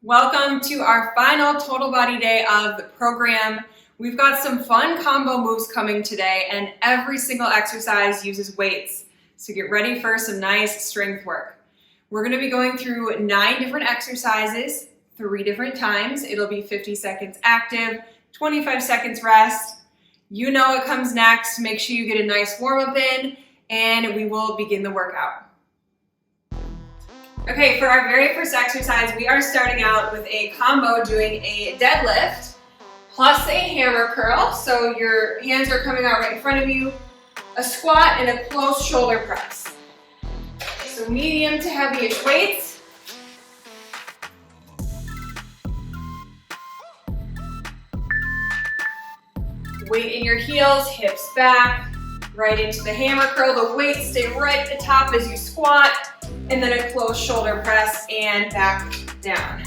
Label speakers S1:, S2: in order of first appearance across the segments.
S1: Welcome to our final total body day of the program. We've got some fun combo moves coming today, and every single exercise uses weights. So get ready for some nice strength work. We're going to be going through 9 different exercises, 3 different times. It'll be 50 seconds active, 25 seconds rest. You know what comes next. Make sure you get a nice warm-up in, and we will begin the workout. Okay, for our very first exercise, we are starting out with a combo doing a deadlift plus a hammer curl. So your hands are coming out right in front of you, a squat and a close shoulder press. So medium to heavy-ish weights. Weight in your heels, hips back, right into the hammer curl. The weights stay right at the top as you squat. And then a close shoulder press and back down.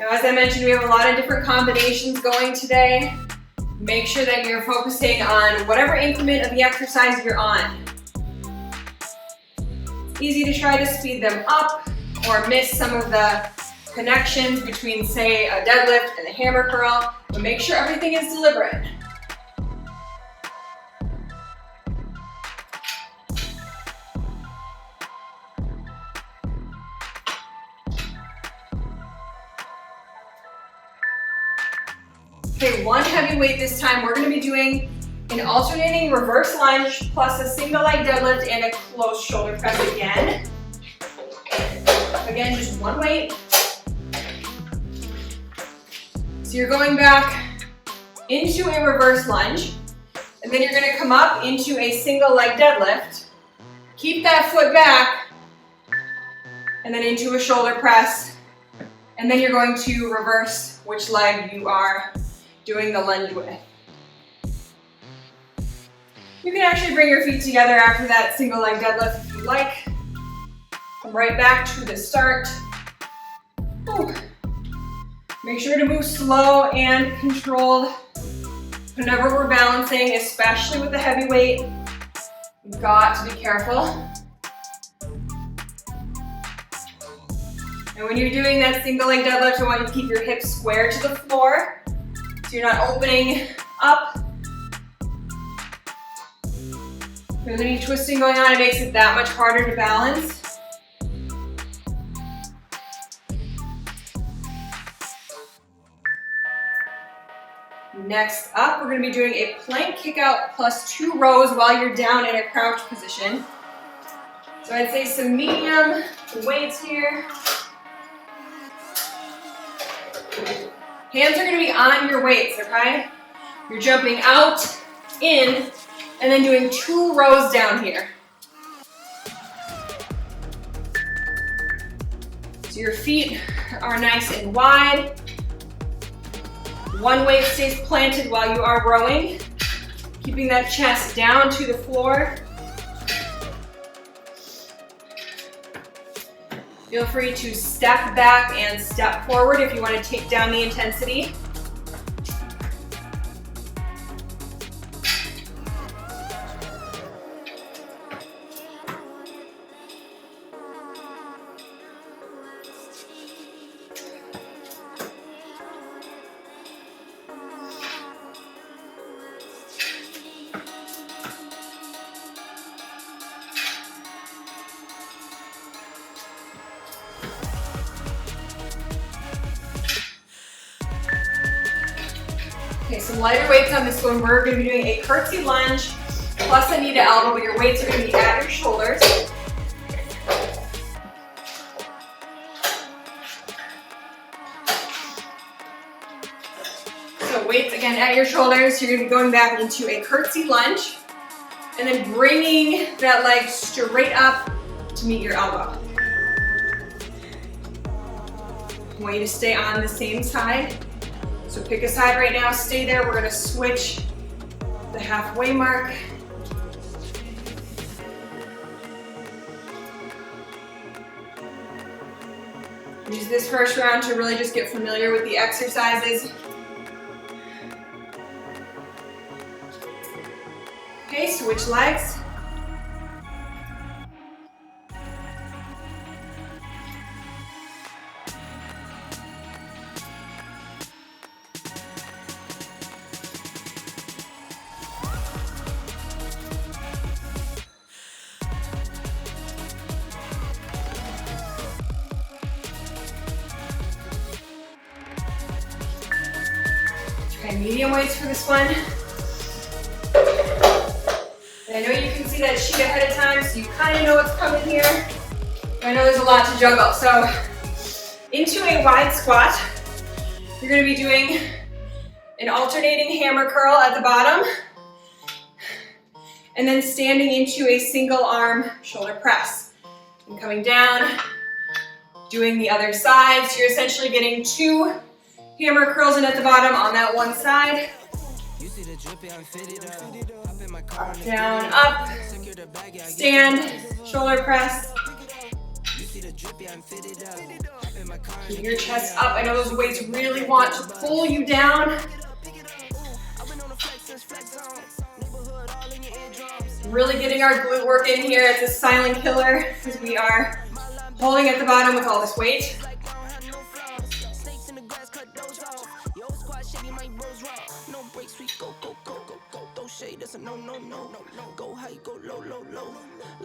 S1: Now, as I mentioned, we have a lot of different combinations going today. Make sure that you're focusing on whatever increment of the exercise you're on. It's easy to try to speed them up or miss some of the connections between, say, a deadlift and a hammer curl, but make sure everything is deliberate. Okay, 1 heavy weight this time. We're going to be doing an alternating reverse lunge plus a single leg deadlift and a close shoulder press again. Again, just 1 weight. So you're going back into a reverse lunge, and then you're going to come up into a single leg deadlift. Keep that foot back, and then into a shoulder press, and then you're going to reverse which leg you are doing the lunge with. You can actually bring your feet together after that single leg deadlift if you like. Come right back to the start. Ooh. Make sure to move slow and controlled. Whenever we're balancing, especially with the heavy weight, you've got to be careful. And when you're doing that single leg deadlift, I want you to keep your hips square to the floor. So you're not opening up. There's any twisting going on, it makes it that much harder to balance. Next up, we're going to be doing a plank kick out plus 2 rows while you're down in a crouch position. So I'd say some medium weights here. Hands are going to be on your weights, okay? You're jumping out, in, and then doing 2 rows down here. So your feet are nice and wide. 1 weight stays planted while you are rowing, keeping that chest down to the floor. Feel free to step back and step forward if you want to take down the intensity. Okay, some lighter weights on this one. We're going to be doing a curtsy lunge plus a knee to elbow, but your weights are going to be at your shoulders. So weights again at your shoulders. You're going to be going back into a curtsy lunge and then bringing that leg straight up to meet your elbow. I want you to stay on the same side. So pick a side right now, stay there. We're going to switch the halfway mark. Use this first round to really just get familiar with the exercises. Okay, switch legs. Okay, medium weights for this one. And I know you can see that sheet ahead of time, so you kind of know what's coming here. I know there's a lot to juggle. So into a wide squat, you're going to be doing an alternating hammer curl at the bottom, and then standing into a single arm shoulder press. And coming down, doing the other side. So you're essentially getting 2 hammer curls in at the bottom on that one side. Up, down, up, stand, shoulder press. Keep your chest up. I know those weights really want to pull you down. Really getting our glute work in here. It's a silent killer because we are holding at the bottom with all this weight.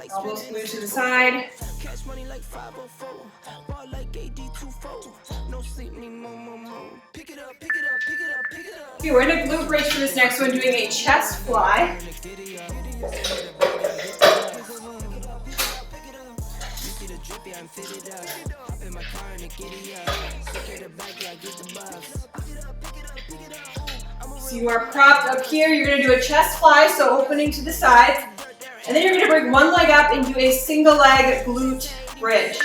S1: Elbows move to the side. Okay, we're in a glute bridge for this next one, doing a chest fly. So you are propped up here. You're going to do a chest fly, so opening to the sides. And then you're going to bring one leg up and do a single leg glute bridge.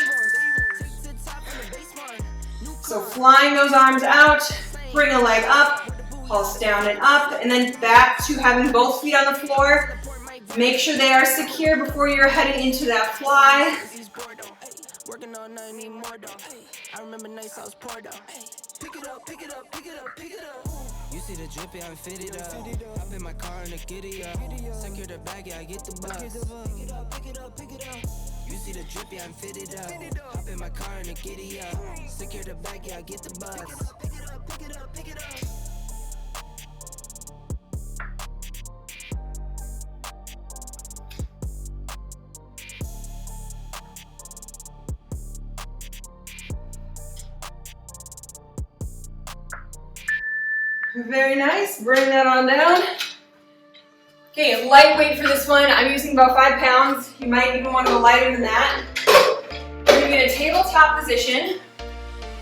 S1: So flying those arms out, bring a leg up, pulse down and up, and then back to having both feet on the floor. Make sure they are secure before you're heading into that fly.
S2: You see the drippy, I'm fitted up. Up in my car in a giddy up. Secure the bag, yeah, I get the bus. Pick it up. You see the drippy, I'm fitted up. Up in my car in a giddy up. Secure the bag, yeah, I get the bus. Pick it up.
S1: Very nice, bring that on down. Okay, lightweight for this one. I'm using about 5 pounds. You might even want to go lighter than that. We're going to be in a tabletop position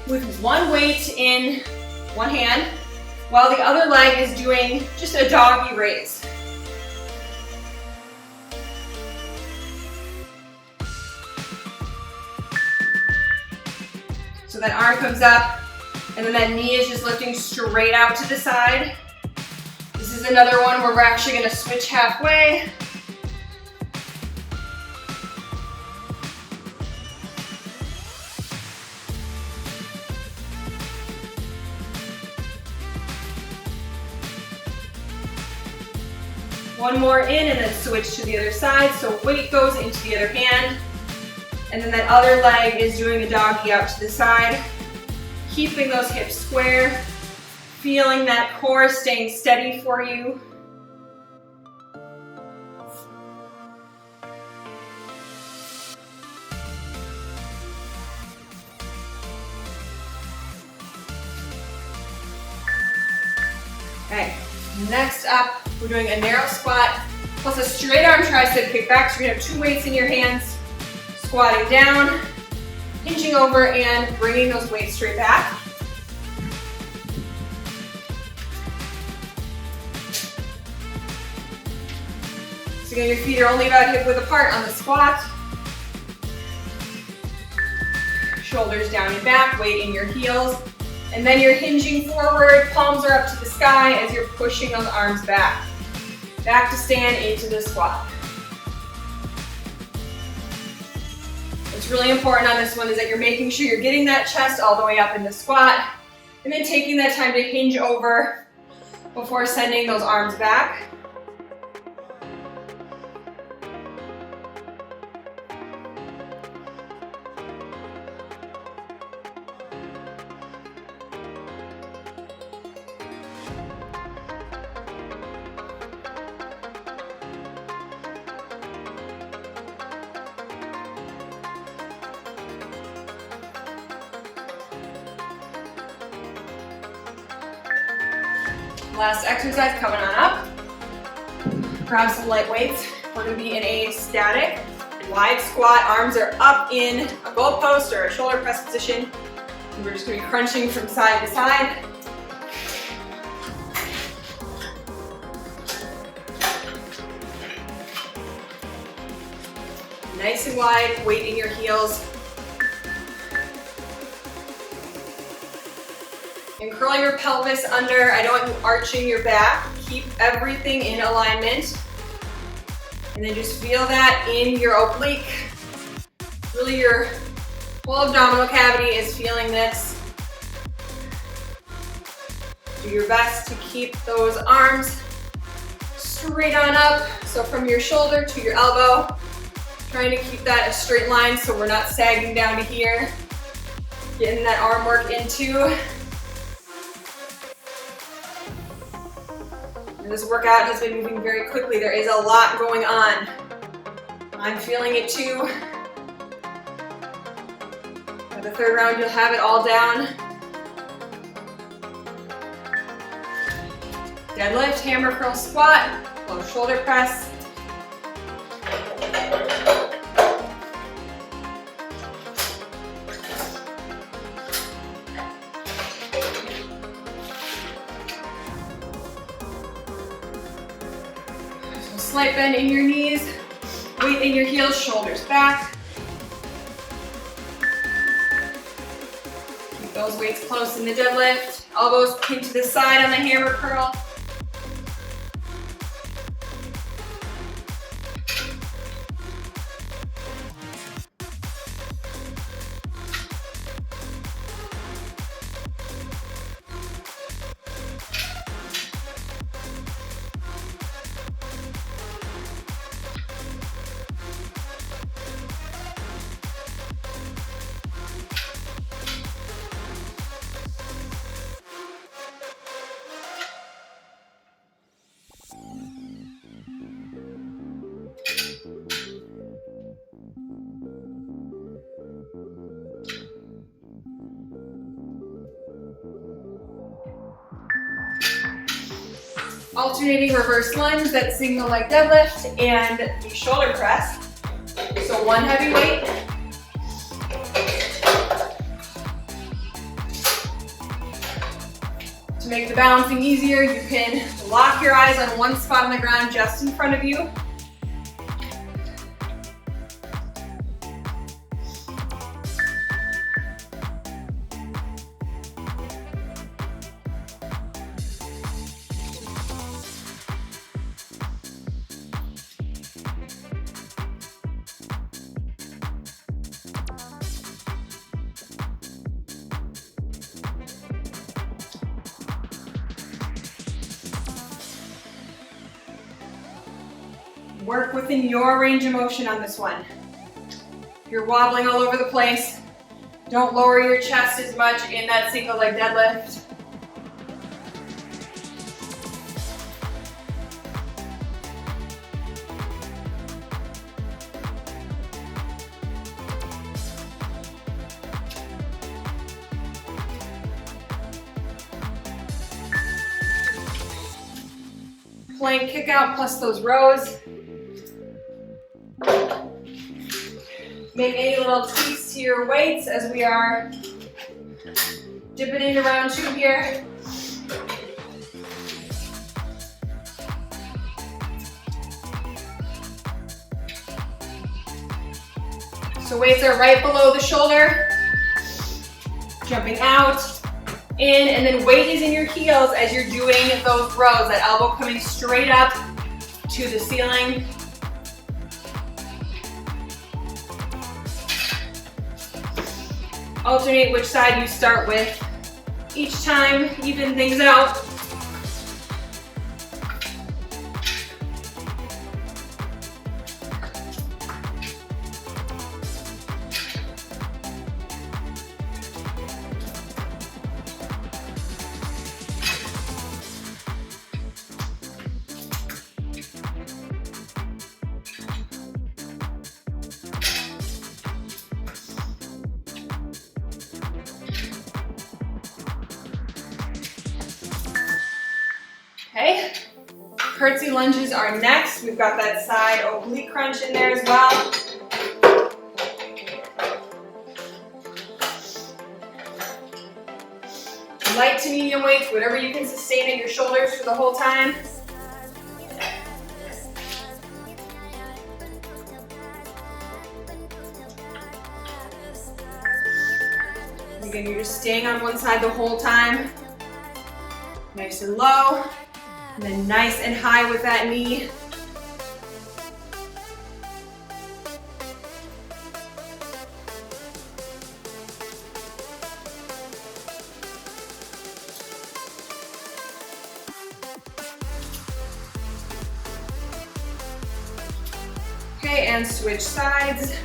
S1: with one weight in one hand, while the other leg is doing just a doggy raise. So that arm comes up, and then that knee is just lifting straight out to the side. This is another one where we're actually going to switch halfway. One more in and then switch to the other side. So weight goes into the other hand. And then that other leg is doing a doggy out to the side. Keeping those hips square, feeling that core staying steady for you. Okay, next up, we're doing a narrow squat plus a straight arm tricep kickback. So you're gonna have 2 weights in your hands, squatting down, hinging over and bringing those weights straight back. So again, your feet are only about hip width apart on the squat. Shoulders down and back, weight in your heels. And then you're hinging forward, palms are up to the sky as you're pushing those arms back. Back to stand into the squat. What's really important on this one is that you're making sure you're getting that chest all the way up in the squat and then taking that time to hinge over before sending those arms back. Last exercise coming on up. Grab some light weights. We're gonna be in a static wide squat. Arms are up in a goalpost or a shoulder press position. And we're just gonna be crunching from side to side. Nice and wide, weight in your heels. And curling your pelvis under. I don't want you arching your back. Keep everything in alignment. And then just feel that in your oblique. Really your whole abdominal cavity is feeling this. Do your best to keep those arms straight on up. So from your shoulder to your elbow. Trying to keep that a straight line so we're not sagging down to here. Getting that arm work into. And this workout has been moving very quickly. There is a lot going on. I'm feeling it too. By the third round, you'll have it all down. Deadlift, hammer curl squat, low shoulder press. Slight bend in your knees, weight in your heels, shoulders back. Keep those weights close in the deadlift. Elbows pinned to the side on the hammer curl. Alternating reverse lunge, that single leg deadlift, and the shoulder press. So one heavy weight. To make the balancing easier, you can lock your eyes on one spot on the ground just in front of you. Work within your range of motion on this one. If you're wobbling all over the place, don't lower your chest as much in that single leg deadlift. Plank kick out plus those rows. Make any little tweaks to your weights as we are dipping into round two here. So weights are right below the shoulder, jumping out, in, and then weight is in your heels as you're doing those rows, that elbow coming straight up to the ceiling. Alternate which side you start with each time, even things out. Okay, curtsy lunges are next. We've got that side oblique crunch in there as well. Light to medium weights, whatever you can sustain in your shoulders for the whole time. Again, you're just staying on one side the whole time. Nice and low, and then nice and high with that knee. Okay, and switch sides.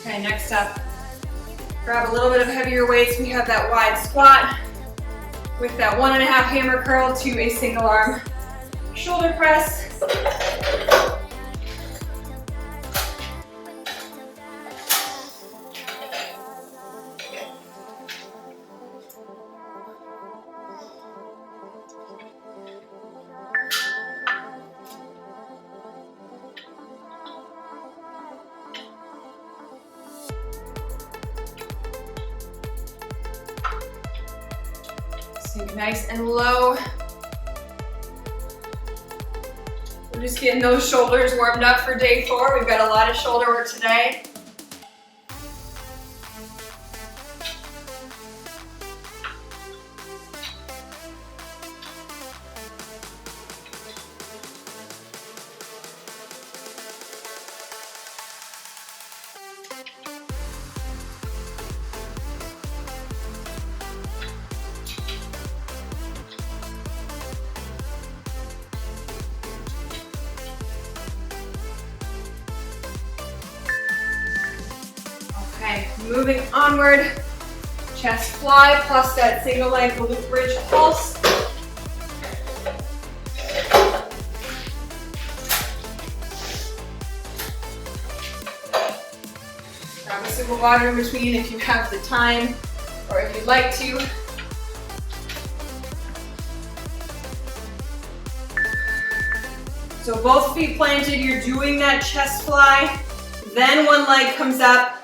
S1: Okay, next up, grab a little bit of heavier weights. We have that wide squat with that 1.5 hammer curl to a single arm shoulder press. Sink nice and low. We're just getting those shoulders warmed up for day 4. We've got a lot of shoulder work today. Okay, moving onward, chest fly plus that single leg glute bridge pulse. Grab a sip of water in between if you have the time or if you'd like to. So both feet planted, you're doing that chest fly, then one leg comes up.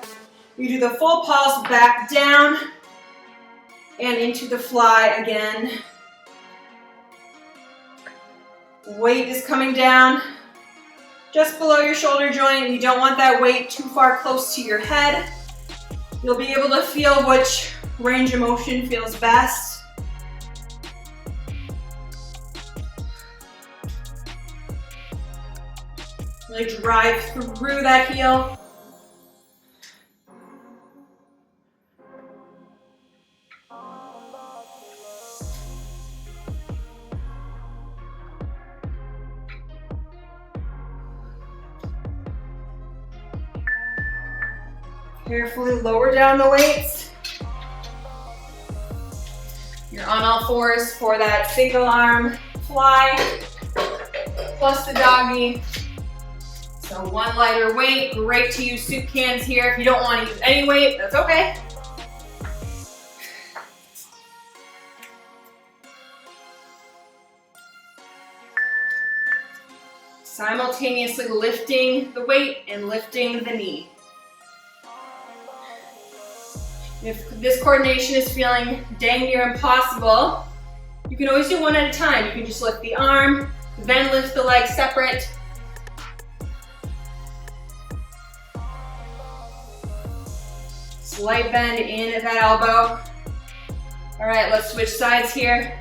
S1: You do the full pulse back down and into the fly again. Weight is coming down just below your shoulder joint. You don't want that weight too far close to your head. You'll be able to feel which range of motion feels best. Really drive through that heel. Carefully lower down the weights. You're on all fours for that single arm fly plus the doggy. So one lighter weight, great to use soup cans here. If you don't want to use any weight, that's okay. Simultaneously lifting the weight and lifting the knee. If this coordination is feeling dang near impossible, you can always do one at a time. You can just lift the arm, then lift the leg separate. Slight bend in at that elbow. All right, let's switch sides here.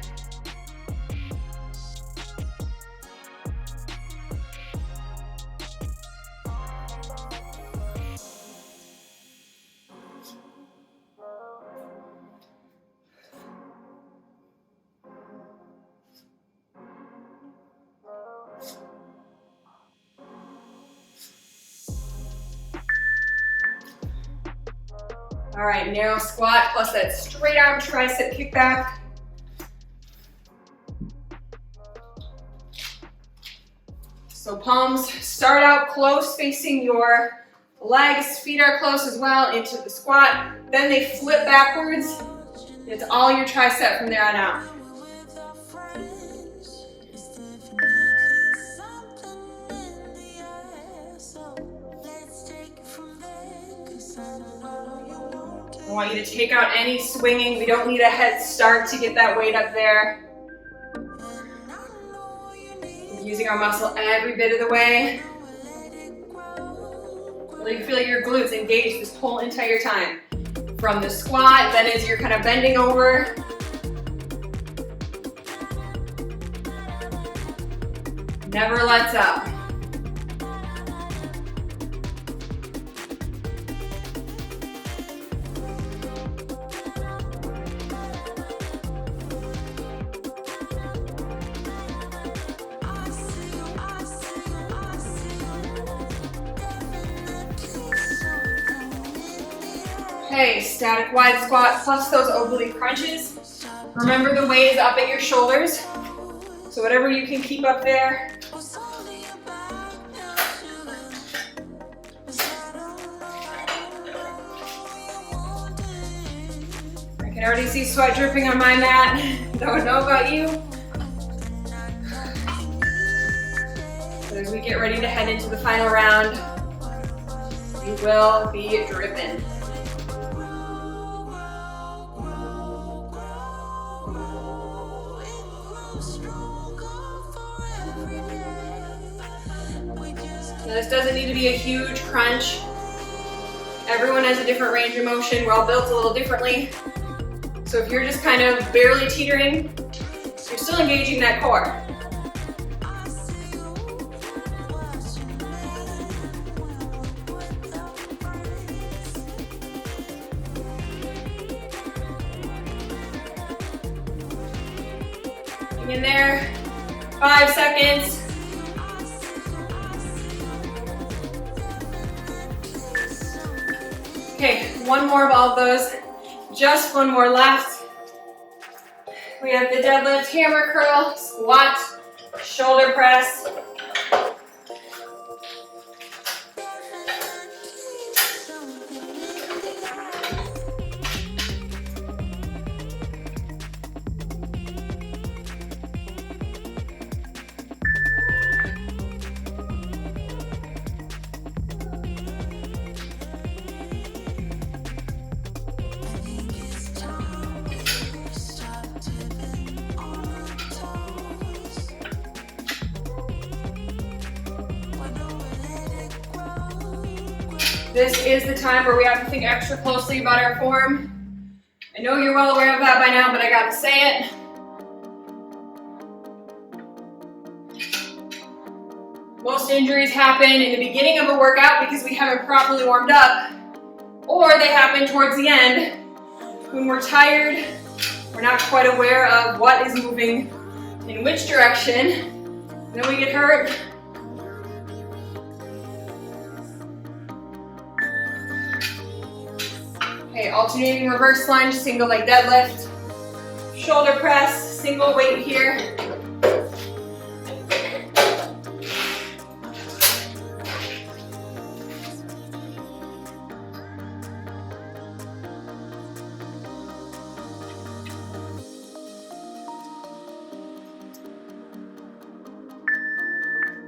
S1: All right, narrow squat plus that straight arm tricep kickback. So palms start out close facing your legs, feet are close as well into the squat. Then they flip backwards. It's all your tricep from there on out. I want you to take out any swinging. We don't need a head start to get that weight up there. We're using our muscle every bit of the way. Really feel your glutes engaged this whole entire time. From the squat, then as you're kind of bending over. Never lets up. Okay, static wide squat plus those oblique crunches. Remember the weight is up at your shoulders. So whatever you can keep up there. I can already see sweat dripping on my mat. Don't know about you. So as we get ready to head into the final round, you will be dripping. Now this doesn't need to be a huge crunch. Everyone has a different range of motion. We're all built a little differently. So if you're just kind of barely teetering, you're still engaging that core. Hang in there, 5 seconds. Okay, one more of all of those. Just one more left. We have the deadlift, hammer curl, squat, shoulder press. This is the time where we have to think extra closely about our form. I know you're well aware of that by now, but I gotta say it. Most injuries happen in the beginning of a workout because we haven't properly warmed up, or they happen towards the end when we're tired, we're not quite aware of what is moving in which direction, and then we get hurt. Okay, alternating reverse lunge, single leg deadlift, shoulder press, single weight here.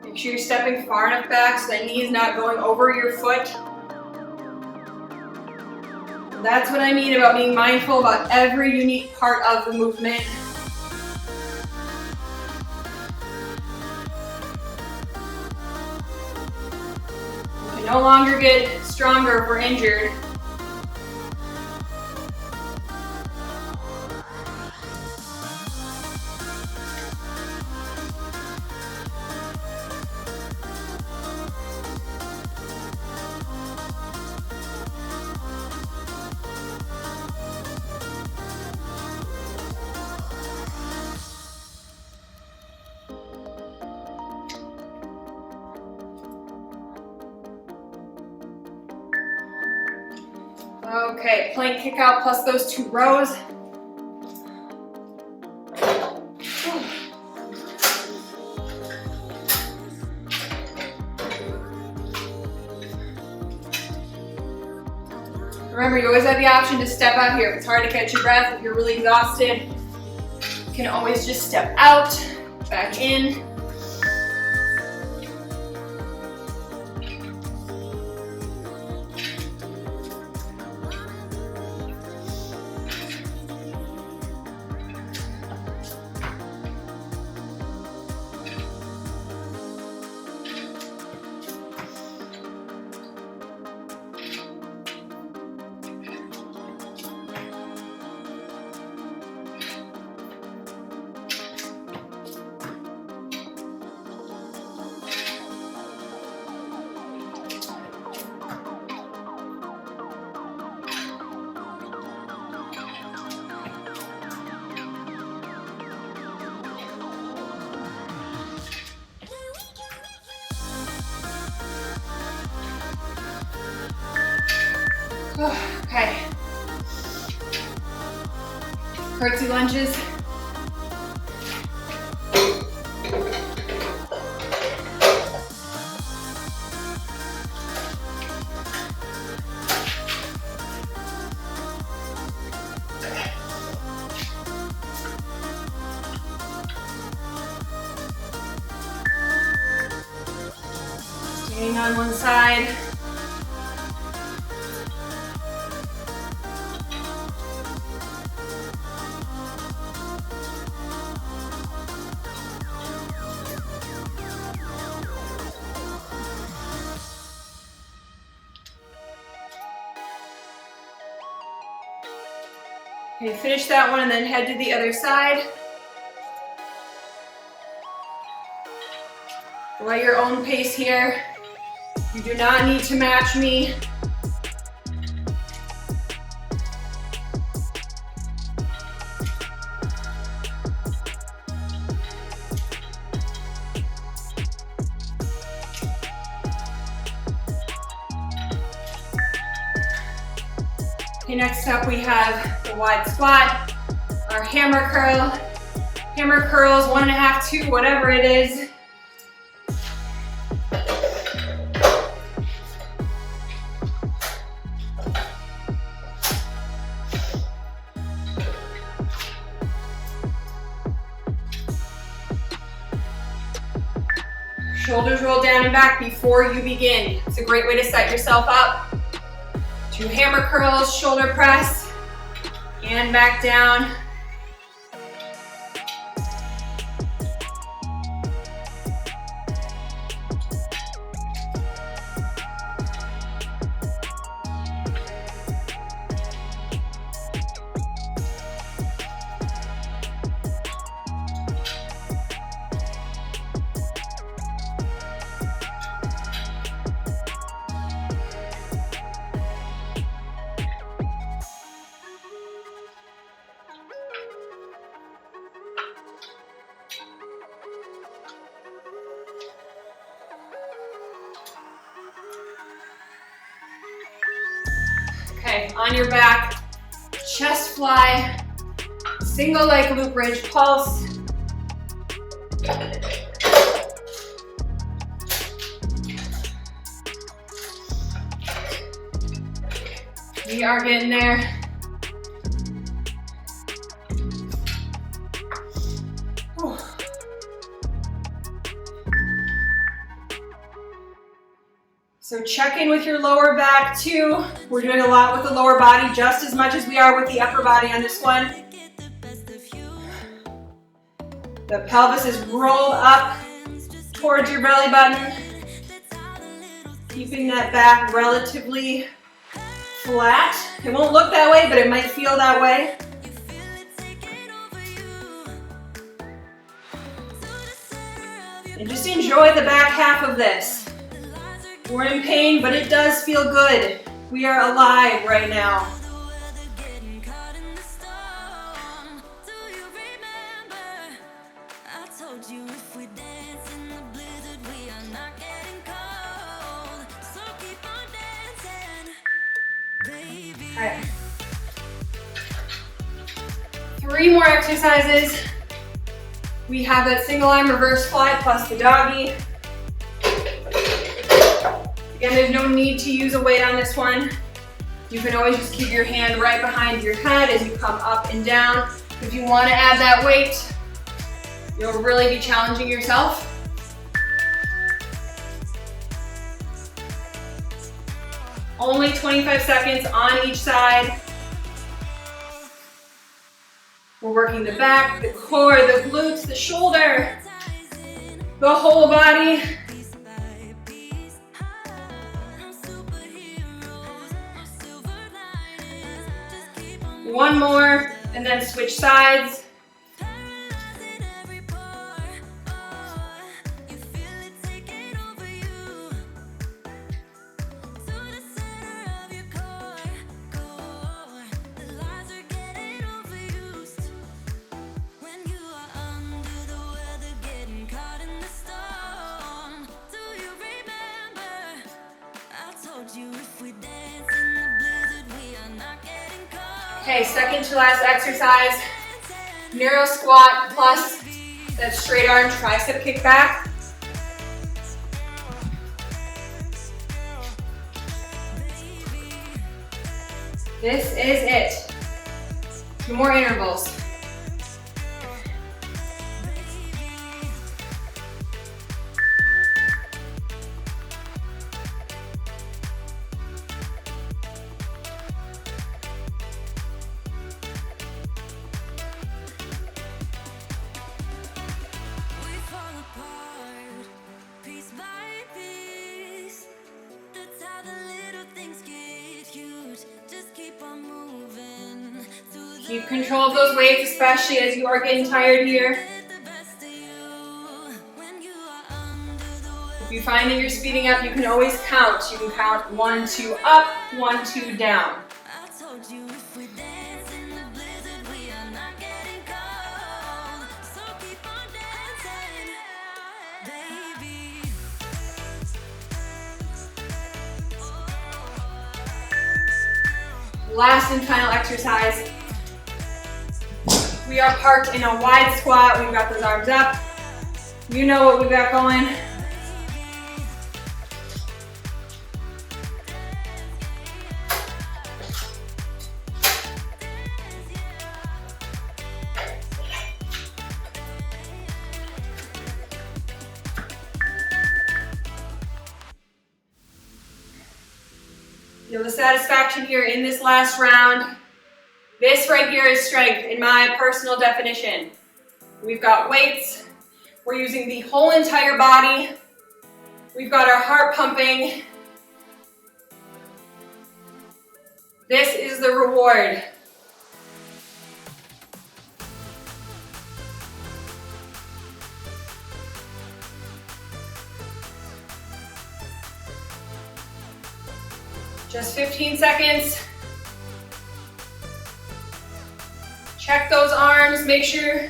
S1: Make sure you're stepping far enough back so that knee is not going over your foot. That's what I mean about being mindful about every unique part of the movement. We can no longer get stronger if we're injured. Okay, plank kick out plus those 2 rows. Remember, you always have the option to step out here. If it's hard to catch your breath, if you're really exhausted, you can always just step out, back in. Okay. Curtsy lunges. Staying on one side. Okay, finish that one and then head to the other side. Go at your own pace here. You do not need to match me. Okay, next up we have the wide squat, our hammer curl. Hammer curls, 1.5, 2, whatever it is. Shoulders roll down and back before you begin. It's a great way to set yourself up. 2 hammer curls, shoulder press, and back down. Okay, on your back, chest fly, single leg glute bridge pulse. We are getting there. Whew. So check in with your lower back too. We're doing a lot with the lower body just as much as we are with the upper body on this one. The pelvis is rolled up towards your belly button. Keeping that back relatively flat. It won't look that way, but it might feel that way. And just enjoy the back half of this. We're in pain, but it does feel good. We are alive right now.
S2: Baby
S1: All right. 3 more exercises. We have that single arm reverse fly plus the doggy. Again, there's no need to use a weight on this one. You can always just keep your hand right behind your head as you come up and down. If you want to add that weight, you'll really be challenging yourself. Only 25 seconds on each side. We're working the back, the core, the glutes, the shoulder, the whole body. One more, and then switch sides. Okay, second to last exercise, narrow squat plus that straight arm tricep kickback. This is it. 2 more intervals. Keep control of those weights, especially as you are getting tired here. If you find that you're speeding up, you can always count. You can count 1, 2 up, 1, 2 down. Last and final exercise. We are parked in a wide squat. We've got those arms up. You know what we've got going. Feel the satisfaction here in this last round. This right here is strength in my personal definition. We've got weights. We're using the whole entire body. We've got our heart pumping. This is the reward. Just 15 seconds. Check those arms, make sure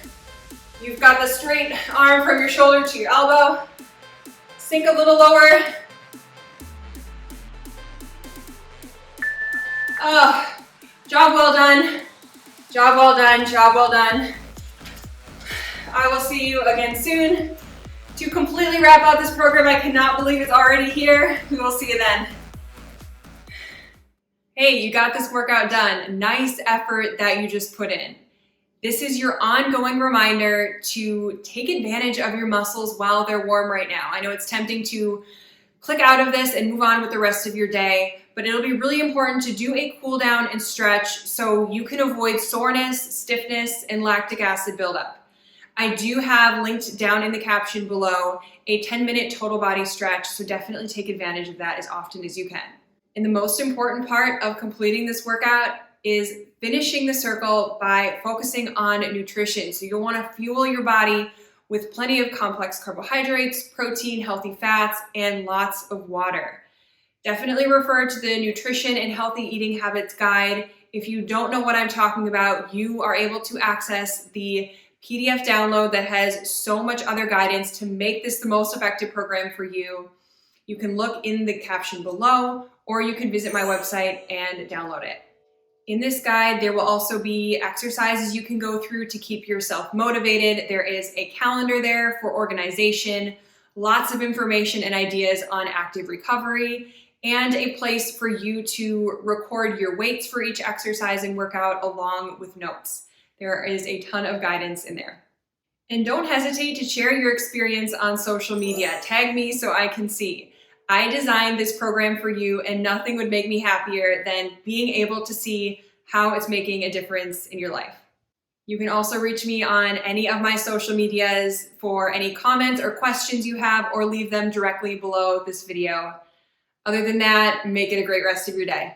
S1: you've got the straight arm from your shoulder to your elbow. Sink a little lower. Oh, job well done. Job well done, job well done. I will see you again soon. To completely wrap up this program, I cannot believe it's already here. We will see you then. Hey, you got this workout done. Nice effort that you just put in. This is your ongoing reminder to take advantage of your muscles while they're warm right now. I know it's tempting to click out of this and move on with the rest of your day, but it'll be really important to do a cool down and stretch so you can avoid soreness, stiffness, and lactic acid buildup. I do have linked down in the caption below a 10-minute total body stretch, so definitely take advantage of that as often as you can. And the most important part of completing this workout is finishing the circle by focusing on nutrition. So you'll want to fuel your body with plenty of complex carbohydrates, protein, healthy fats, and lots of water. Definitely refer to the Nutrition and Healthy Eating Habits Guide. If you don't know what I'm talking about, you are able to access the PDF download that has so much other guidance to make this the most effective program for you. You can look in the caption below, or you can visit my website and download it. In this guide, there will also be exercises you can go through to keep yourself motivated. There is a calendar there for organization, lots of information and ideas on active recovery, and a place for you to record your weights for each exercise and workout along with notes. There is a ton of guidance in there. And don't hesitate to share your experience on social media. Tag me so I can see. I designed this program for you, and nothing would make me happier than being able to see how it's making a difference in your life. You can also reach me on any of my social medias for any comments or questions you have, or leave them directly below this video. Other than that, make it a great rest of your day.